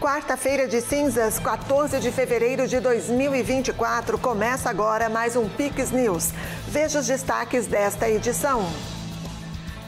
Quarta-feira de cinzas, 14 de fevereiro de 2024, começa agora mais um Pix News. Veja os destaques desta edição.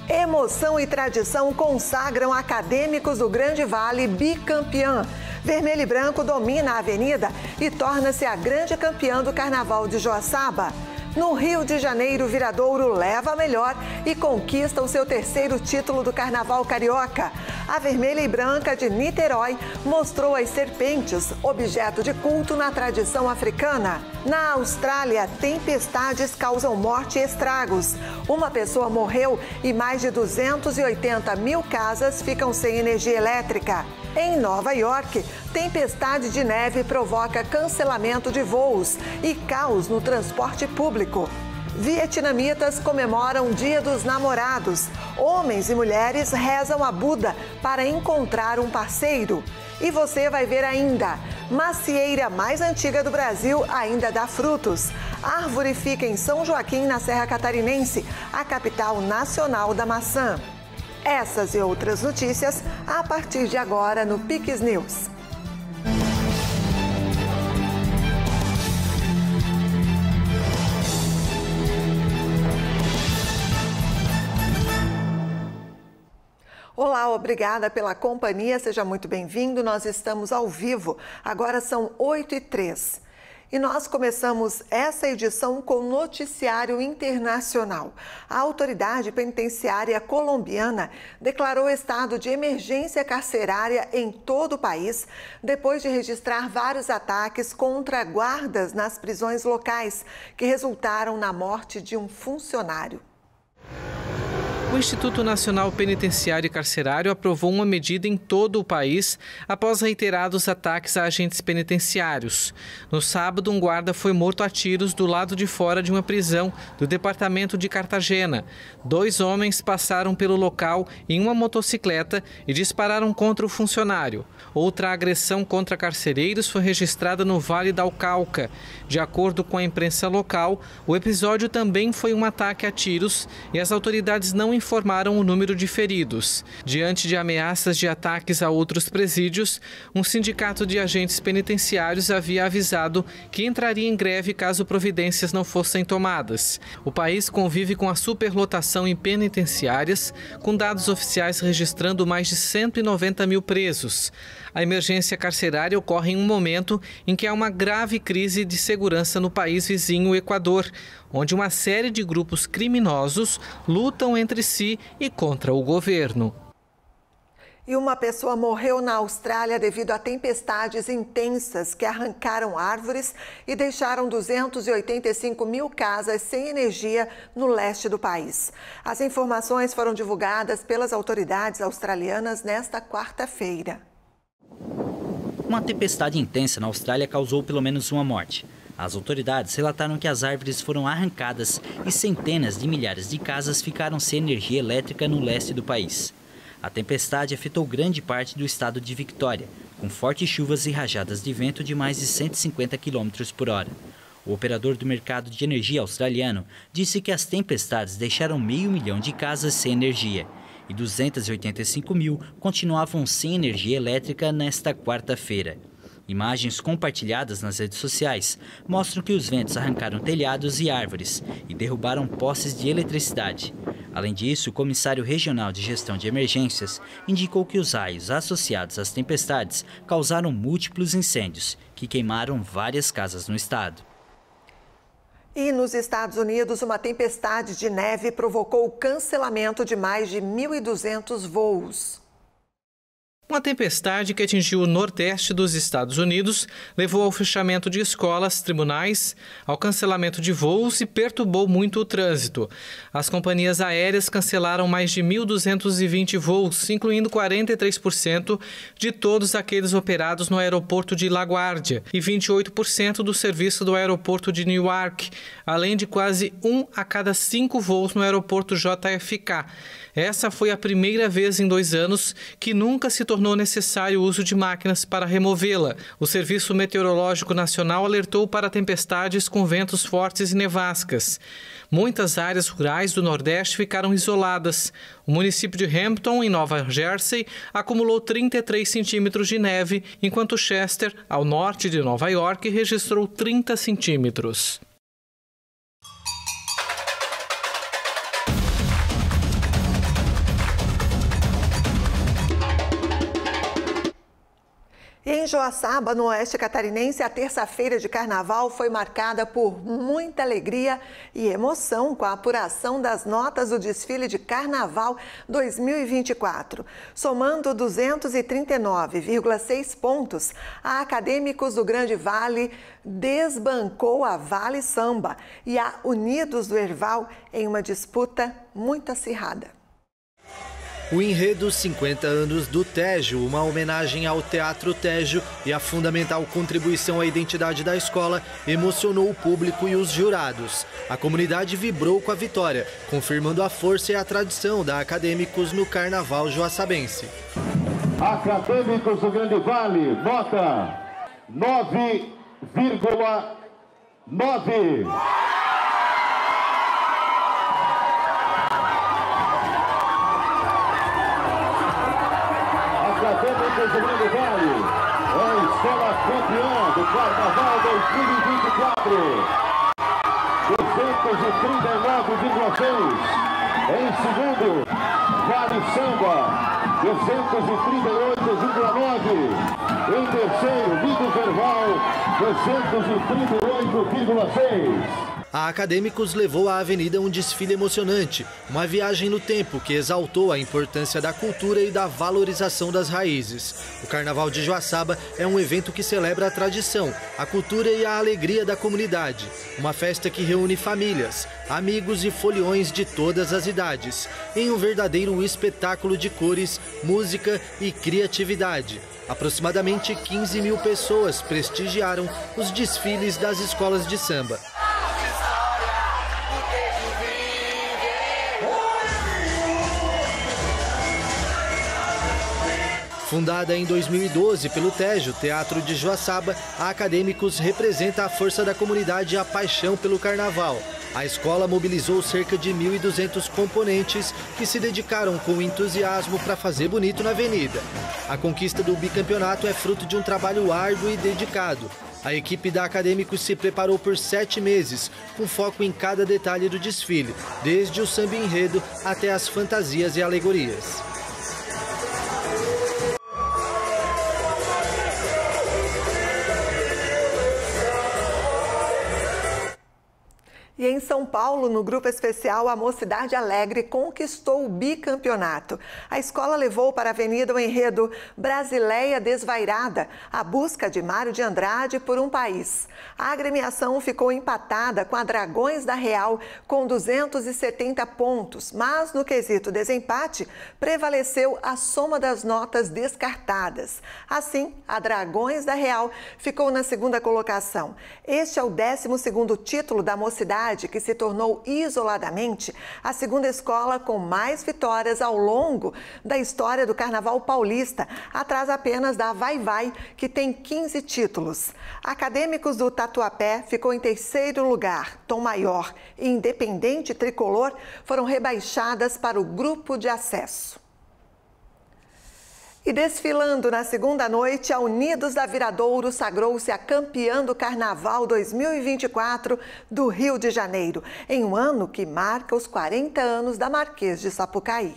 Emoção e tradição consagram acadêmicos do Grande Vale bicampeã. Vermelho e branco domina a avenida e torna-se a grande campeã do Carnaval de Joaçaba. No Rio de Janeiro, Viradouro leva a melhor e conquista o seu terceiro título do Carnaval Carioca. A vermelha e branca de Niterói mostrou as serpentes, objeto de culto na tradição africana. Na Austrália, tempestades causam morte e estragos. Uma pessoa morreu e mais de 280 mil casas ficam sem energia elétrica. Em Nova York, tempestade de neve provoca cancelamento de voos e caos no transporte público. Vietnamitas comemoram o Dia dos Namorados. Homens e mulheres rezam a Buda para encontrar um parceiro. E você vai ver ainda, macieira mais antiga do Brasil ainda dá frutos. A árvore fica em São Joaquim, na Serra Catarinense, a capital nacional da maçã. Essas e outras notícias a partir de agora no Pix News. Olá, obrigada pela companhia, seja muito bem-vindo. Nós estamos ao vivo, agora são 8h03. E nós começamos essa edição com noticiário internacional. A autoridade penitenciária colombiana declarou estado de emergência carcerária em todo o país, depois de registrar vários ataques contra guardas nas prisões locais, que resultaram na morte de um funcionário. O Instituto Nacional Penitenciário e Carcerário aprovou uma medida em todo o país após reiterados ataques a agentes penitenciários. No sábado, um guarda foi morto a tiros do lado de fora de uma prisão do departamento de Cartagena. 2 homens passaram pelo local em uma motocicleta e dispararam contra o funcionário. Outra agressão contra carcereiros foi registrada no Vale do Cauca. De acordo com a imprensa local, o episódio também foi um ataque a tiros e as autoridades não informaram o número de feridos. Diante de ameaças de ataques a outros presídios, um sindicato de agentes penitenciários havia avisado que entraria em greve caso providências não fossem tomadas. O país convive com a superlotação em penitenciárias, com dados oficiais registrando mais de 190 mil presos. A emergência carcerária ocorre em um momento em que há uma grave crise de segurança no país vizinho, o Equador, onde uma série de grupos criminosos lutam entre si e contra o governo. E uma pessoa morreu na Austrália devido a tempestades intensas que arrancaram árvores e deixaram 285 mil casas sem energia no leste do país. As informações foram divulgadas pelas autoridades australianas nesta quarta-feira. Uma tempestade intensa na Austrália causou pelo menos uma morte. As autoridades relataram que as árvores foram arrancadas e centenas de milhares de casas ficaram sem energia elétrica no leste do país. A tempestade afetou grande parte do estado de Victoria, com fortes chuvas e rajadas de vento de mais de 150 km por hora. O operador do mercado de energia australiano disse que as tempestades deixaram 500 mil de casas sem energia e 285 mil continuavam sem energia elétrica nesta quarta-feira. Imagens compartilhadas nas redes sociais mostram que os ventos arrancaram telhados e árvores e derrubaram postes de eletricidade. Além disso, o comissário regional de gestão de emergências indicou que os raios associados às tempestades causaram múltiplos incêndios, que queimaram várias casas no estado. E nos Estados Unidos, uma tempestade de neve provocou o cancelamento de mais de 1.200 voos. Uma tempestade que atingiu o nordeste dos Estados Unidos levou ao fechamento de escolas, tribunais, ao cancelamento de voos e perturbou muito o trânsito. As companhias aéreas cancelaram mais de 1.220 voos, incluindo 43% de todos aqueles operados no aeroporto de LaGuardia e 28% do serviço do aeroporto de Newark, além de quase 1 a cada 5 voos no aeroporto JFK. Essa foi a primeira vez em 2 anos que nunca se tornou tornou necessário o uso de máquinas para removê-la. O Serviço Meteorológico Nacional alertou para tempestades com ventos fortes e nevascas. Muitas áreas rurais do Nordeste ficaram isoladas. O município de Hampton, em Nova Jersey, acumulou 33 centímetros de neve, enquanto Chester, ao norte de Nova York, registrou 30 centímetros. Em Joaçaba, no oeste catarinense, a terça-feira de carnaval foi marcada por muita alegria e emoção com a apuração das notas do desfile de carnaval 2024. Somando 239,6 pontos, a Acadêmicos do Grande Vale desbancou a Vale Samba e a Unidos do Herval em uma disputa muito acirrada. O enredo 50 anos do Tejo, uma homenagem ao Teatro Tejo e a fundamental contribuição à identidade da escola, emocionou o público e os jurados. A comunidade vibrou com a vitória, confirmando a força e a tradição da Acadêmicos no Carnaval joaçabense. Acadêmicos do Grande Vale, nota 9,9. Acadêmicos do Grande Vale, a escola campeã do Carnaval 2024. 239,6. Em segundo, Vale Samba, 238,9. Em terceiro, Unidos do Herval, 238,6. A Acadêmicos levou à avenida um desfile emocionante, uma viagem no tempo que exaltou a importância da cultura e da valorização das raízes. O Carnaval de Joaçaba é um evento que celebra a tradição, a cultura e a alegria da comunidade. Uma festa que reúne famílias, amigos e foliões de todas as idades, em um verdadeiro espetáculo de cores, música e criatividade. Aproximadamente 15 mil pessoas prestigiaram os desfiles das escolas de samba. Fundada em 2012 pelo Tejo, Teatro de Joaçaba, a Acadêmicos representa a força da comunidade e a paixão pelo carnaval. A escola mobilizou cerca de 1.200 componentes que se dedicaram com entusiasmo para fazer bonito na avenida. A conquista do bicampeonato é fruto de um trabalho árduo e dedicado. A equipe da Acadêmicos se preparou por 7 meses, com foco em cada detalhe do desfile, desde o samba enredo até as fantasias e alegorias. E em São Paulo, no grupo especial, a Mocidade Alegre conquistou o bicampeonato. A escola levou para a avenida o enredo Brasileia Desvairada, a busca de Mário de Andrade por um país. A agremiação ficou empatada com a Dragões da Real, com 270 pontos, mas no quesito desempate, prevaleceu a soma das notas descartadas. Assim, a Dragões da Real ficou na segunda colocação. Este é o 12º título da Mocidade, que se tornou isoladamente a segunda escola com mais vitórias ao longo da história do Carnaval Paulista, atrás apenas da Vai Vai, que tem 15 títulos. Acadêmicos do Tatuapé ficou em terceiro lugar. Tom Maior e Independente Tricolor foram rebaixadas para o grupo de acesso. E desfilando na segunda noite, a Unidos da Viradouro sagrou-se a campeã do Carnaval 2024 do Rio de Janeiro, em um ano que marca os 40 anos da Marquês de Sapucaí.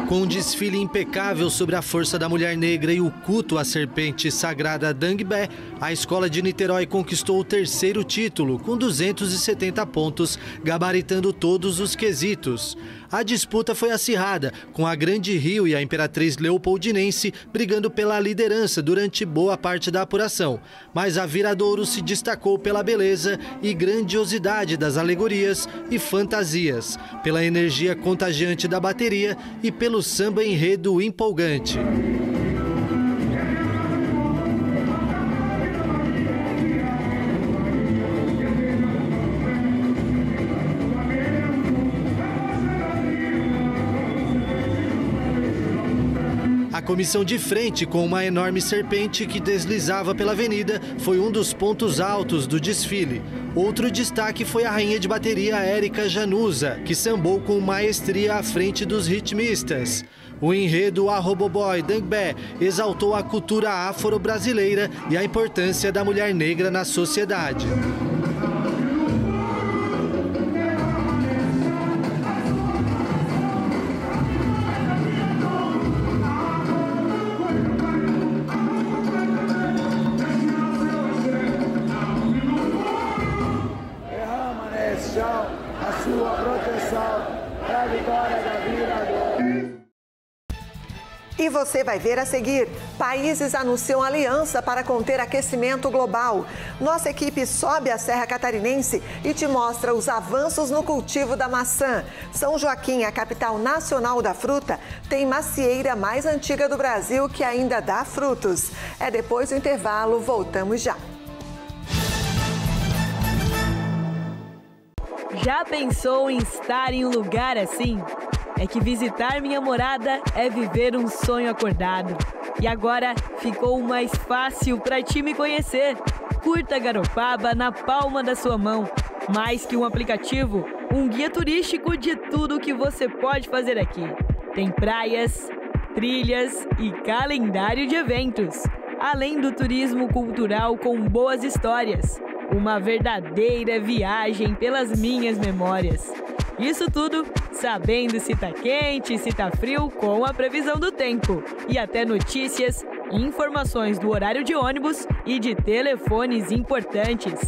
Com um desfile impecável sobre a força da mulher negra e o culto à serpente sagrada Dangbé, a escola de Niterói conquistou o terceiro título, com 270 pontos, gabaritando todos os quesitos. A disputa foi acirrada, com a Grande Rio e a Imperatriz Leopoldinense brigando pela liderança durante boa parte da apuração. Mas a Viradouro se destacou pela beleza e grandiosidade das alegorias e fantasias, pela energia contagiante da bateria e pelo samba enredo empolgante. A comissão de frente com uma enorme serpente que deslizava pela avenida foi um dos pontos altos do desfile. Outro destaque foi a rainha de bateria Érica Januza, que sambou com maestria à frente dos ritmistas. O enredo A Roboboy Dangbé exaltou a cultura afro-brasileira e a importância da mulher negra na sociedade. Derrama nesse chão a sua proteção para a vitória da vida. E você vai ver a seguir: países anunciam aliança para conter aquecimento global. Nossa equipe sobe a Serra Catarinense e te mostra os avanços no cultivo da maçã. São Joaquim, a capital nacional da fruta, tem macieira mais antiga do Brasil que ainda dá frutos. É depois do intervalo, voltamos já. Já pensou em estar em um lugar assim? É que visitar minha morada é viver um sonho acordado. E agora ficou mais fácil para ti me conhecer. Curta Garopaba na palma da sua mão. Mais que um aplicativo, um guia turístico de tudo o que você pode fazer aqui. Tem praias, trilhas e calendário de eventos. Além do turismo cultural com boas histórias. Uma verdadeira viagem pelas minhas memórias. Isso tudo sabendo se tá quente, se tá frio, com a previsão do tempo. E até notícias, informações do horário de ônibus e de telefones importantes.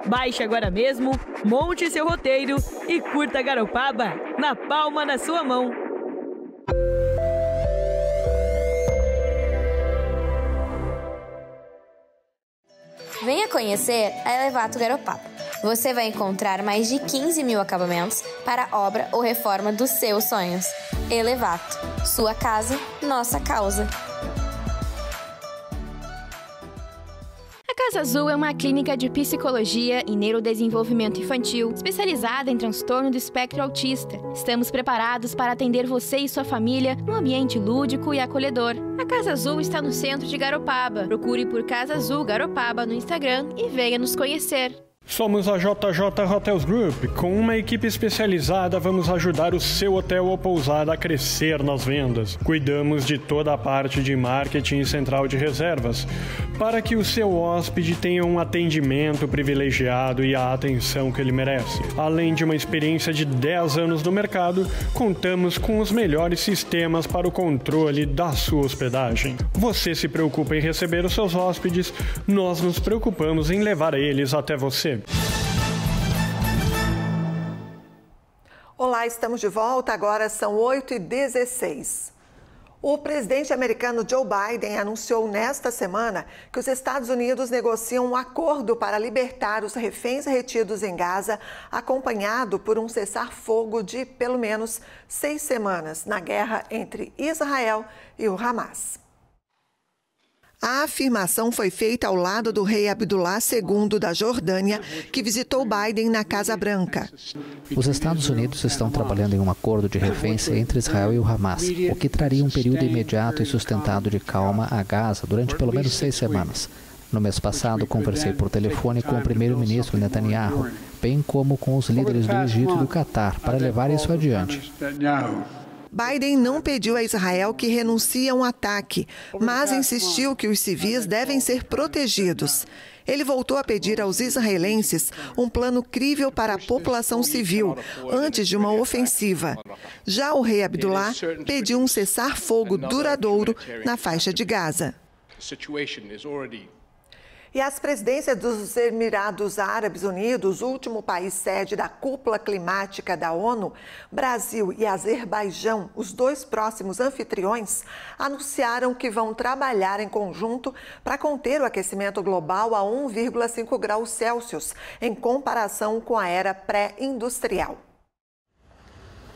Baixe agora mesmo, monte seu roteiro e curta Garopaba na palma da sua mão. Venha conhecer a Elevato Garopaba. Você vai encontrar mais de 15 mil acabamentos para a obra ou reforma dos seus sonhos. Elevato. Sua casa, nossa causa. A Casa Azul é uma clínica de psicologia e neurodesenvolvimento infantil especializada em transtorno do espectro autista. Estamos preparados para atender você e sua família num ambiente lúdico e acolhedor. A Casa Azul está no centro de Garopaba. Procure por Casa Azul Garopaba no Instagram e venha nos conhecer. Somos a JJ Hotels Group. Com uma equipe especializada, vamos ajudar o seu hotel ou pousada a crescer nas vendas. Cuidamos de toda a parte de marketing e central de reservas, para que o seu hóspede tenha um atendimento privilegiado e a atenção que ele merece. Além de uma experiência de 10 anos no mercado, contamos com os melhores sistemas para o controle da sua hospedagem. Você se preocupa em receber os seus hóspedes, nós nos preocupamos em levar eles até você. Olá, estamos de volta, agora são 8h16. O presidente americano Joe Biden anunciou nesta semana que os Estados Unidos negociam um acordo para libertar os reféns retidos em Gaza, acompanhado por um cessar-fogo de pelo menos 6 semanas na guerra entre Israel e o Hamas. A afirmação foi feita ao lado do rei Abdullah II da Jordânia, que visitou Biden na Casa Branca. Os Estados Unidos estão trabalhando em um acordo de reféns entre Israel e o Hamas, o que traria um período imediato e sustentado de calma a Gaza durante pelo menos 6 semanas. No mês passado, conversei por telefone com o primeiro-ministro Netanyahu, bem como com os líderes do Egito e do Catar, para levar isso adiante. Biden não pediu a Israel que renuncie a um ataque, mas insistiu que os civis devem ser protegidos. Ele voltou a pedir aos israelenses um plano crível para a população civil, antes de uma ofensiva. Já o rei Abdullah pediu um cessar-fogo duradouro na faixa de Gaza. E as presidências dos Emirados Árabes Unidos, último país sede da cúpula climática da ONU, Brasil e Azerbaijão, os 2 próximos anfitriões, anunciaram que vão trabalhar em conjunto para conter o aquecimento global a 1,5 graus Celsius, em comparação com a era pré-industrial.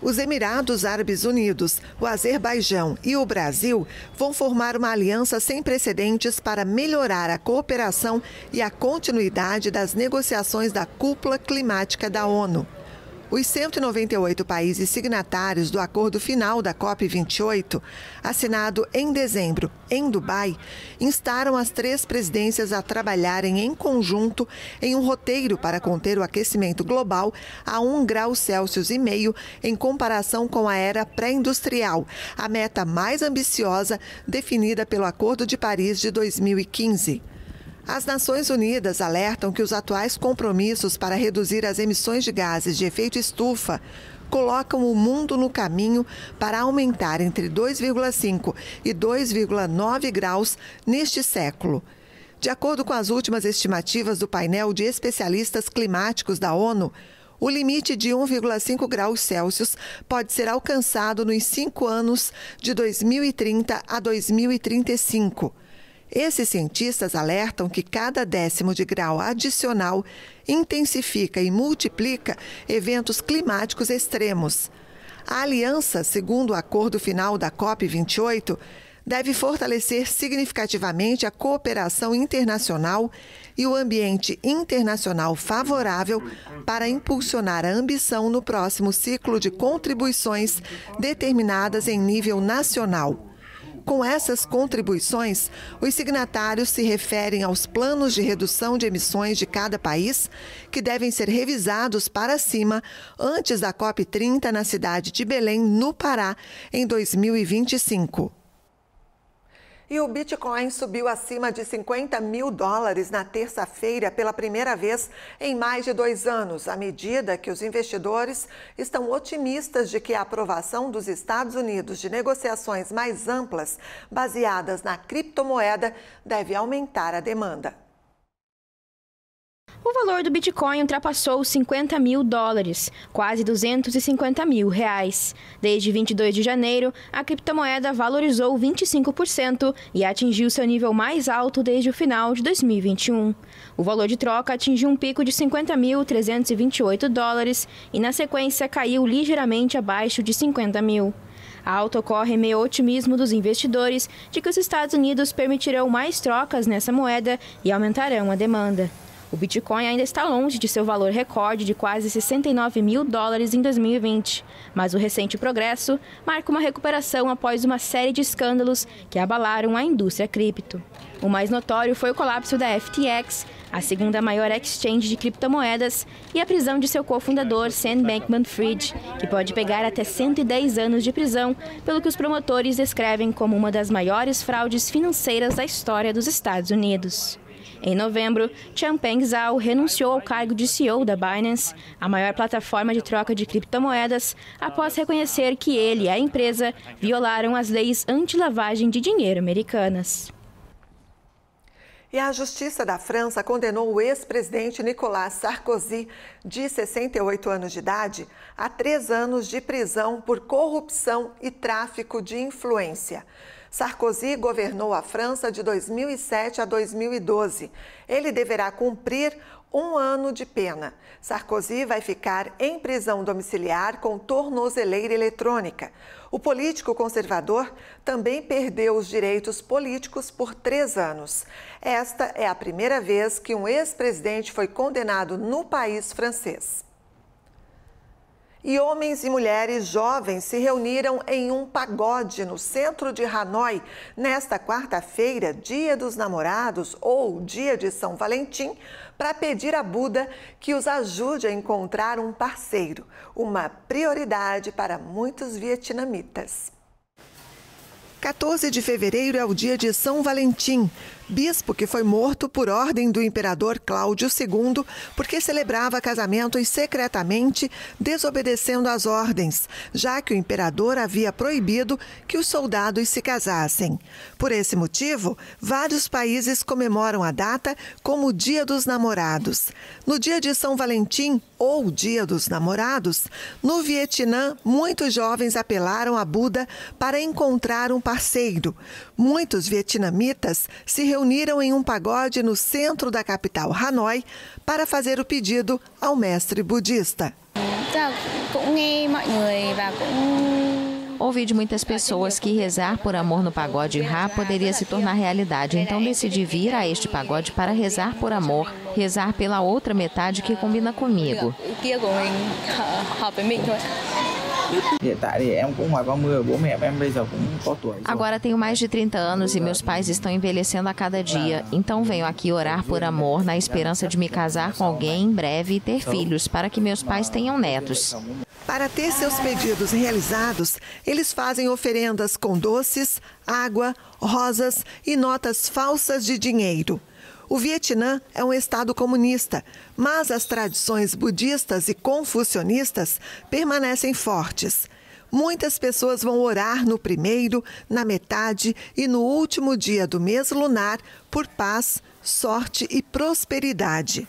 Os Emirados Árabes Unidos, o Azerbaijão e o Brasil vão formar uma aliança sem precedentes para melhorar a cooperação e a continuidade das negociações da cúpula climática da ONU. Os 198 países signatários do acordo final da COP28, assinado em dezembro em Dubai, instaram as 3 presidências a trabalharem em conjunto em um roteiro para conter o aquecimento global a 1,5 graus Celsius em comparação com a era pré-industrial, a meta mais ambiciosa definida pelo Acordo de Paris de 2015. As Nações Unidas alertam que os atuais compromissos para reduzir as emissões de gases de efeito estufa colocam o mundo no caminho para aumentar entre 2,5 e 2,9 graus neste século. De acordo com as últimas estimativas do painel de especialistas climáticos da ONU, o limite de 1,5 graus Celsius pode ser alcançado nos 5 anos de 2030 a 2035. Esses cientistas alertam que cada 10º de grau adicional intensifica e multiplica eventos climáticos extremos. A aliança, segundo o acordo final da COP28, deve fortalecer significativamente a cooperação internacional e o ambiente internacional favorável para impulsionar a ambição no próximo ciclo de contribuições determinadas em nível nacional. Com essas contribuições, os signatários se referem aos planos de redução de emissões de cada país, que devem ser revisados para cima antes da COP30 na cidade de Belém, no Pará, em 2025. E o Bitcoin subiu acima de $50 mil na terça-feira pela primeira vez em mais de 2 anos, à medida que os investidores estão otimistas de que a aprovação dos Estados Unidos de negociações mais amplas, baseadas na criptomoeda, deve aumentar a demanda. O valor do Bitcoin ultrapassou os $50 mil, quase R$250 mil. Desde 22 de janeiro, a criptomoeda valorizou 25% e atingiu seu nível mais alto desde o final de 2021. O valor de troca atingiu um pico de $50.328 e, na sequência, caiu ligeiramente abaixo de $50 mil. A alta ocorre em meio ao otimismo dos investidores de que os Estados Unidos permitirão mais trocas nessa moeda e aumentarão a demanda. O Bitcoin ainda está longe de seu valor recorde de quase $69 mil em 2020, mas o recente progresso marca uma recuperação após uma série de escândalos que abalaram a indústria cripto. O mais notório foi o colapso da FTX, a segunda maior exchange de criptomoedas, e a prisão de seu cofundador, Sam Bankman-Fried, que pode pegar até 110 anos de prisão, pelo que os promotores descrevem como uma das maiores fraudes financeiras da história dos Estados Unidos. Em novembro, Changpeng Zhao renunciou ao cargo de CEO da Binance, a maior plataforma de troca de criptomoedas, após reconhecer que ele e a empresa violaram as leis anti-lavagem de dinheiro americanas. E a Justiça da França condenou o ex-presidente Nicolas Sarkozy, de 68 anos de idade, a 3 anos de prisão por corrupção e tráfico de influência. Sarkozy governou a França de 2007 a 2012. Ele deverá cumprir 1 ano de pena. Sarkozy vai ficar em prisão domiciliar com tornozeleira eletrônica. O político conservador também perdeu os direitos políticos por 3 anos. Esta é a primeira vez que um ex-presidente foi condenado no país francês. E homens e mulheres jovens se reuniram em um pagode no centro de Hanoi nesta quarta-feira, Dia dos Namorados ou Dia de São Valentim, para pedir a Buda que os ajude a encontrar um parceiro, uma prioridade para muitos vietnamitas. 14 de fevereiro é o dia de São Valentim, bispo que foi morto por ordem do imperador Cláudio II porque celebrava casamentos secretamente, desobedecendo às ordens, já que o imperador havia proibido que os soldados se casassem. Por esse motivo, vários países comemoram a data como o Dia dos Namorados. No dia de São Valentim, ou Dia dos Namorados, no Vietnã, muitos jovens apelaram a Buda para encontrar um parceiro. Muitos vietnamitas se reuniram em um pagode no centro da capital, Hanoi, para fazer o pedido ao mestre budista. Ouvi de muitas pessoas que rezar por amor no pagode Rá poderia se tornar realidade. Então decidi vir a este pagode para rezar por amor, rezar pela outra metade que combina comigo. Agora tenho mais de 30 anos e meus pais estão envelhecendo a cada dia. Então venho aqui orar por amor na esperança de me casar com alguém em breve e ter filhos, para que meus pais tenham netos. Para ter seus pedidos realizados, eles fazem oferendas com doces, água, rosas e notas falsas de dinheiro. O Vietnã é um estado comunista, mas as tradições budistas e confucionistas permanecem fortes. Muitas pessoas vão orar no primeiro, na metade e no último dia do mês lunar por paz, sorte e prosperidade.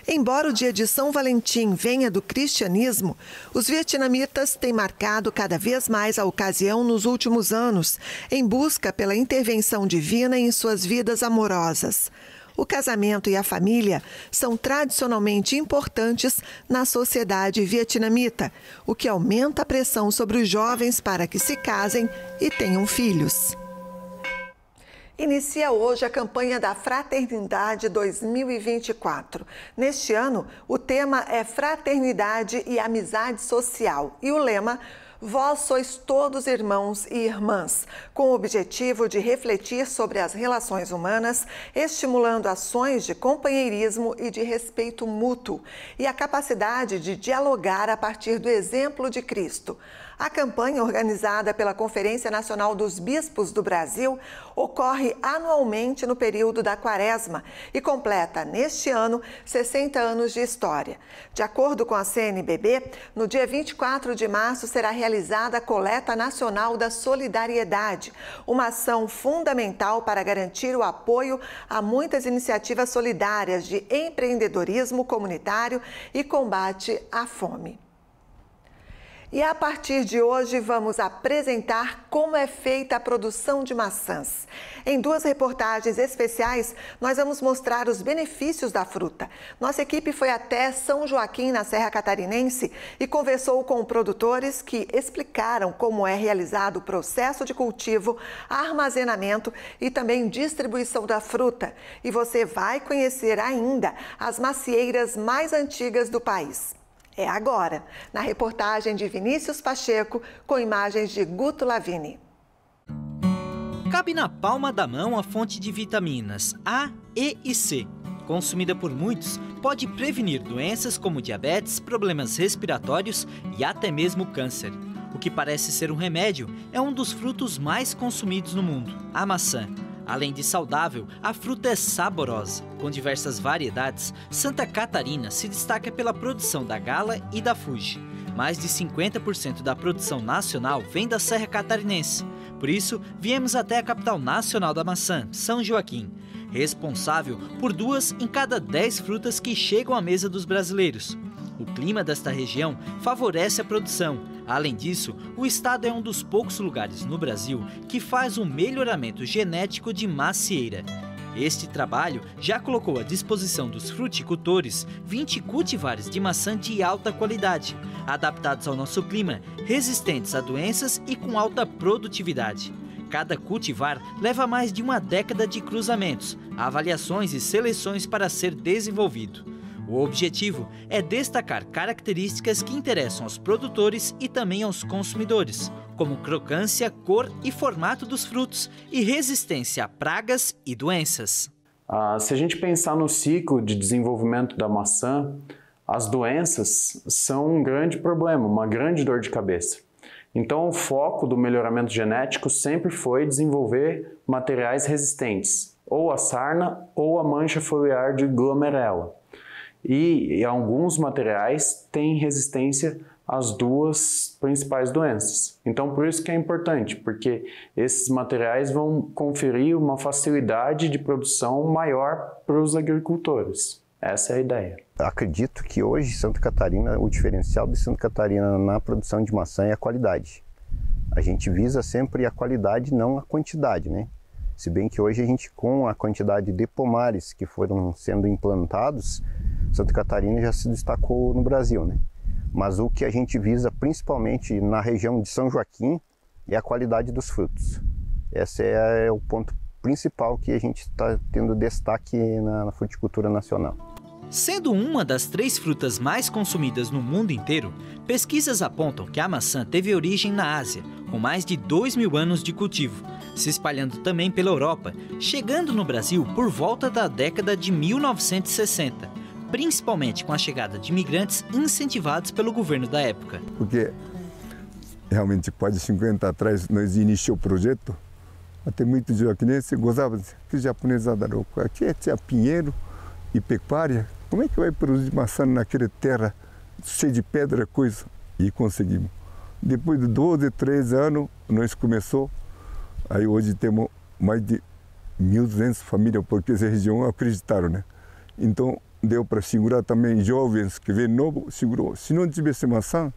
Embora o dia de São Valentim venha do cristianismo, os vietnamitas têm marcado cada vez mais a ocasião nos últimos anos, em busca pela intervenção divina em suas vidas amorosas. O casamento e a família são tradicionalmente importantes na sociedade vietnamita, o que aumenta a pressão sobre os jovens para que se casem e tenham filhos. Inicia hoje a campanha da Fraternidade 2024. Neste ano, o tema é Fraternidade e Amizade Social e o lema Vós sois todos irmãos e irmãs, com o objetivo de refletir sobre as relações humanas, estimulando ações de companheirismo e de respeito mútuo e a capacidade de dialogar a partir do exemplo de Cristo. A campanha, organizada pela Conferência Nacional dos Bispos do Brasil, ocorre anualmente no período da Quaresma e completa, neste ano, 60 anos de história. De acordo com a CNBB, no dia 24 de março será realizada a Coleta Nacional da Solidariedade, uma ação fundamental para garantir o apoio a muitas iniciativas solidárias de empreendedorismo comunitário e combate à fome. E a partir de hoje vamos apresentar como é feita a produção de maçãs. Em 2 reportagens especiais, nós vamos mostrar os benefícios da fruta. Nossa equipe foi até São Joaquim, na Serra Catarinense, e conversou com produtores que explicaram como é realizado o processo de cultivo, armazenamento e também distribuição da fruta. E você vai conhecer ainda as macieiras mais antigas do país. É agora, na reportagem de Vinícius Pacheco, com imagens de Guto Lavini. Cabe na palma da mão a fonte de vitaminas A, E e C. Consumida por muitos, pode prevenir doenças como diabetes, problemas respiratórios e até mesmo câncer. O que parece ser um remédio é um dos frutos mais consumidos no mundo, a maçã. Além de saudável, a fruta é saborosa. Com diversas variedades, Santa Catarina se destaca pela produção da Gala e da Fuji. Mais de 50% da produção nacional vem da Serra Catarinense. Por isso, viemos até a capital nacional da maçã, São Joaquim, responsável por 2 em cada 10 frutas que chegam à mesa dos brasileiros. O clima desta região favorece a produção. Além disso, o estado é um dos poucos lugares no Brasil que faz um melhoramento genético de macieira. Este trabalho já colocou à disposição dos fruticultores 20 cultivares de maçã de alta qualidade, adaptados ao nosso clima, resistentes a doenças e com alta produtividade. Cada cultivar leva mais de 1 década de cruzamentos, avaliações e seleções para ser desenvolvido. O objetivo é destacar características que interessam aos produtores e também aos consumidores, como crocância, cor e formato dos frutos e resistência a pragas e doenças. Se a gente pensar no ciclo de desenvolvimento da maçã, as doenças são um grande problema, uma grande dor de cabeça. Então, o foco do melhoramento genético sempre foi desenvolver materiais resistentes, ou a sarna ou a mancha foliar de glomerela. E alguns materiais têm resistência às 2 principais doenças. Então, por isso que é importante, porque esses materiais vão conferir uma facilidade de produção maior para os agricultores. Essa é a ideia. Acredito que hoje Santa Catarina, o diferencial de Santa Catarina na produção de maçã é a qualidade. A gente visa sempre a qualidade, não a quantidade, né? Se bem que hoje a gente, com a quantidade de pomares que foram sendo implantados, Santa Catarina já se destacou no Brasil, né? Mas o que a gente visa principalmente na região de São Joaquim é a qualidade dos frutos. Esse é o ponto principal que a gente está tendo destaque na fruticultura nacional. Sendo uma das 3 frutas mais consumidas no mundo inteiro, pesquisas apontam que a maçã teve origem na Ásia, com mais de 2.000 anos de cultivo, se espalhando também pela Europa, chegando no Brasil por volta da década de 1960, principalmente com a chegada de imigrantes incentivados pelo governo da época. Porque realmente quase 50 anos atrás nós iniciamos o projeto, até muito japonês gostava que os japoneses adoram. Aqui tinha pinheiro e pecuária. Como é que vai produzir maçã naquela terra cheia de pedra, coisa? E conseguimos. Depois de 12, 13 anos, nós começamos. Aí hoje temos mais de 1.200 famílias, porque essa região acreditaram, né? Então, deu para segurar também jovens que vêm novo, segurou. Se não tivesse maçã,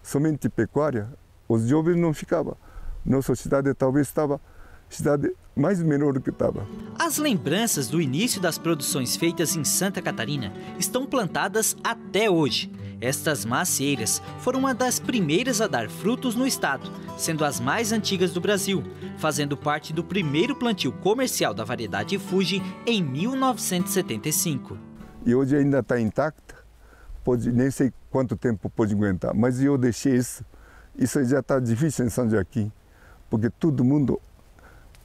somente pecuária, os jovens não ficavam. Nossa cidade talvez estava cidade mais menor do que estava. As lembranças do início das produções feitas em Santa Catarina estão plantadas até hoje. Estas macieiras foram uma das primeiras a dar frutos no estado, sendo as mais antigas do Brasil, fazendo parte do primeiro plantio comercial da variedade Fuji em 1975. E hoje ainda está intacta, nem sei quanto tempo pode aguentar, mas eu deixei isso. Isso já está difícil em São Joaquim, porque todo mundo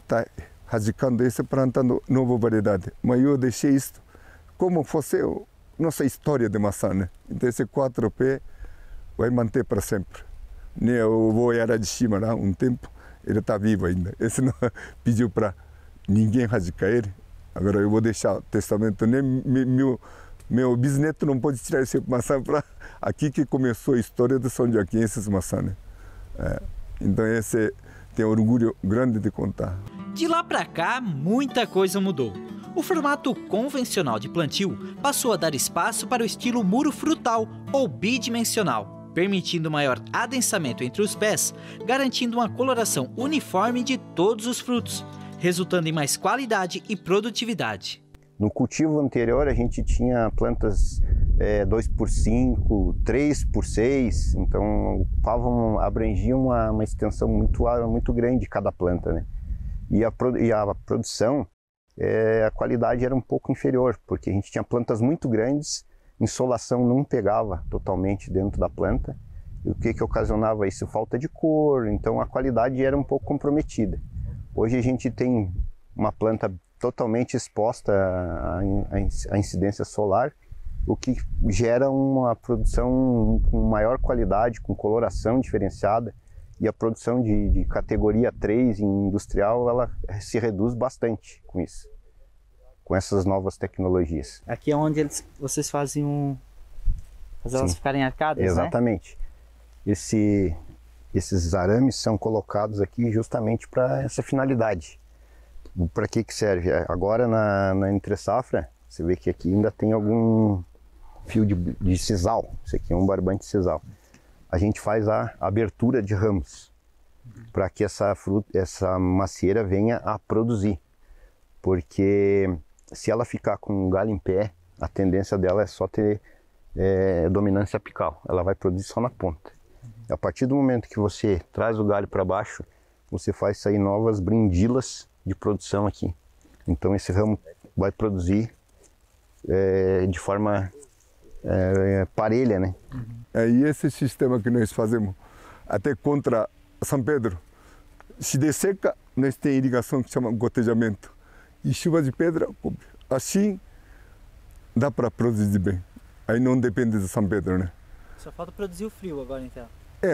está radicando isso, plantando nova variedade. Mas eu deixei isso como fosse a nossa história de maçã, né? Então esse 4P vai manter para sempre. O avô era de cima lá um tempo, ele está vivo ainda. Esse não pediu para ninguém radicar ele. Agora eu vou deixar o testamento, nem meu bisneto não pode tirar esse maçã para aqui que começou a história de São Joaquim, esses maçãs, né? Então esse tem orgulho grande de contar. De lá para cá, muita coisa mudou. O formato convencional de plantio passou a dar espaço para o estilo muro frutal ou bidimensional, permitindo maior adensamento entre os pés, garantindo uma coloração uniforme de todos os frutos, resultando em mais qualidade e produtividade. No cultivo anterior a gente tinha plantas 2x5, 3x6, então abrangiam uma extensão muito grande de cada planta, né? E a produção, a qualidade era um pouco inferior, porque a gente tinha plantas muito grandes, insolação não pegava totalmente dentro da planta, e o que ocasionava isso? Falta de cor, então a qualidade era um pouco comprometida. Hoje a gente tem uma planta totalmente exposta à incidência solar, o que gera uma produção com maior qualidade, com coloração diferenciada, e a produção de categoria 3 em industrial, ela se reduz bastante com isso, com essas novas tecnologias. Aqui é onde vocês fazem elas ficarem arcadas, exatamente, né? Esses arames são colocados aqui justamente para essa finalidade. Para que serve? Agora na entre safra, você vê que aqui ainda tem algum fio de sisal, isso aqui é um barbante de sisal. A gente faz a abertura de ramos para que essa macieira venha a produzir, porque se ela ficar com o galho em pé, a tendência dela é só ter dominância apical, ela vai produzir só na ponta. A partir do momento que você traz o galho para baixo, você faz sair novas brindilas de produção aqui. Então esse ramo vai produzir de forma parelha, né? E esse sistema que nós fazemos, até contra São Pedro, se der seca, nós temos irrigação que chama gotejamento. E chuva de pedra, assim dá para produzir bem. Aí não depende de São Pedro, né? Só falta produzir o frio agora, então.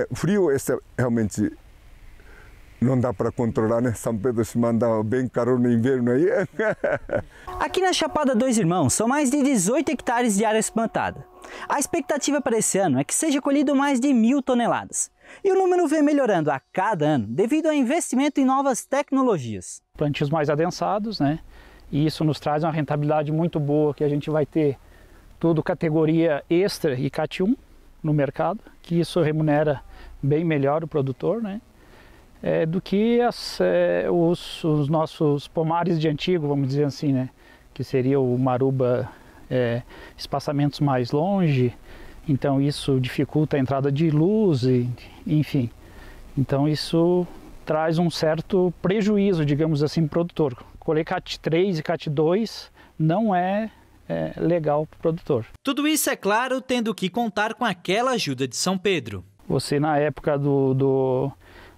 O frio, esse realmente não dá para controlar, né? São Pedro se manda bem calor no inverno aí. Aqui na Chapada Dois Irmãos são mais de 18 hectares de área plantada. A expectativa para esse ano é que seja colhido mais de 1.000 toneladas. E o número vem melhorando a cada ano devido ao investimento em novas tecnologias. Plantios mais adensados, né? E isso nos traz uma rentabilidade muito boa, que a gente vai ter tudo categoria extra e CAT1 no mercado, que isso remunera bem melhor o produtor, né? Do que os nossos pomares de antigo, vamos dizer assim, né? Que seria o maruba, espaçamentos mais longe, então isso dificulta a entrada de luz, enfim. Então isso traz um certo prejuízo, digamos assim, para o produtor. Colher CAT 3 e CAT 2 não é legal para o produtor. Tudo isso, é claro, tendo que contar com aquela ajuda de São Pedro. Você, na época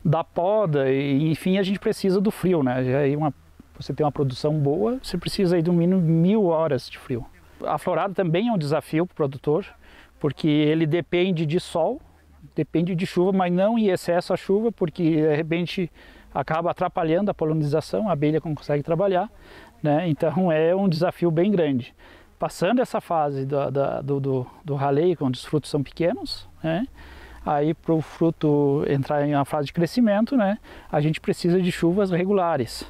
da poda, e, enfim, a gente precisa do frio, né? Você tem uma produção boa, você precisa aí do mínimo 1000 horas de frio. A florada também é um desafio para o produtor, porque ele depende de sol, depende de chuva, mas não em excesso a chuva, porque de repente acaba atrapalhando a polinização, a abelha não consegue trabalhar, né? Então é um desafio bem grande. Passando essa fase do raleio, onde os frutos são pequenos, né? Aí para o fruto entrar em uma fase de crescimento, né? A gente precisa de chuvas regulares,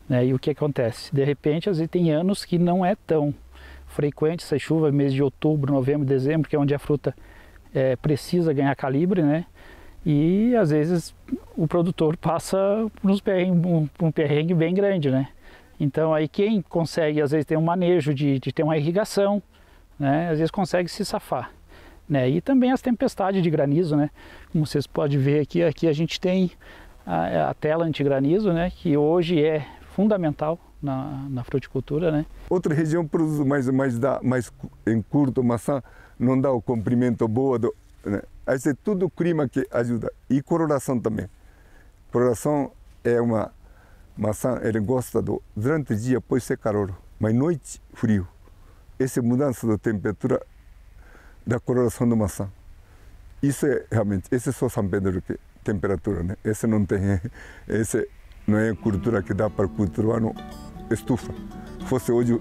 né? E o que acontece? De repente, às vezes tem anos que não é tão frequente essa chuva, mês de outubro, novembro, dezembro, que é onde a fruta precisa ganhar calibre, né? E às vezes o produtor passa por um perrengue bem grande, né? Então aí quem consegue, às vezes, ter um manejo de ter uma irrigação, né? Às vezes consegue se safar, né? E também as tempestades de granizo, né? Como vocês podem ver aqui a gente tem a tela antigranizo, né? Que hoje é fundamental na fruticultura, né? Outra região produz mais em curto maçã, não dá o comprimento boa, né? Aí é tudo clima que ajuda. E coloração também. Coloração é uma maçã, ele gosta durante o dia pode ser calor, mas noite frio. Essa mudança da temperatura da coloração da maçã. Isso é realmente, esse é só São Pedro que temperatura, né? Esse não tem, esse não é cultura que dá para cultivar no estufa. Fosse hoje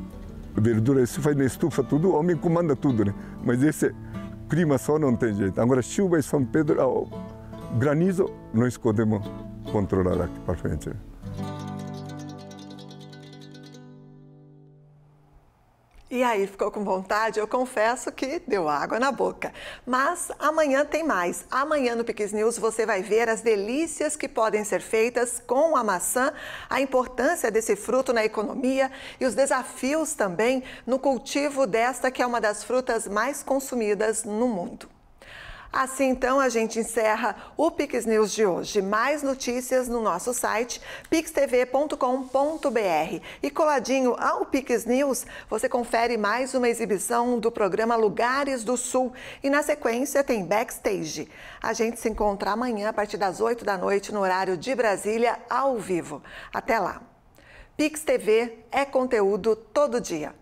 verdura, isso faz na estufa tudo, o homem comanda tudo, né? Mas esse clima só não tem jeito. Agora chuva em São Pedro, granizo, nós podemos controlar daqui para frente, né? E aí, ficou com vontade? Eu confesso que deu água na boca. Mas amanhã tem mais. Amanhã no Piques News você vai ver as delícias que podem ser feitas com a maçã, a importância desse fruto na economia e os desafios também no cultivo desta que é uma das frutas mais consumidas no mundo. Assim, então, a gente encerra o Piques News de hoje. Mais notícias no nosso site, pixtv.com.br. E coladinho ao Piques News, você confere mais uma exibição do programa Lugares do Sul. E na sequência tem Backstage. A gente se encontra amanhã a partir das 8 da noite no horário de Brasília, ao vivo. Até lá. Pix TV é conteúdo todo dia.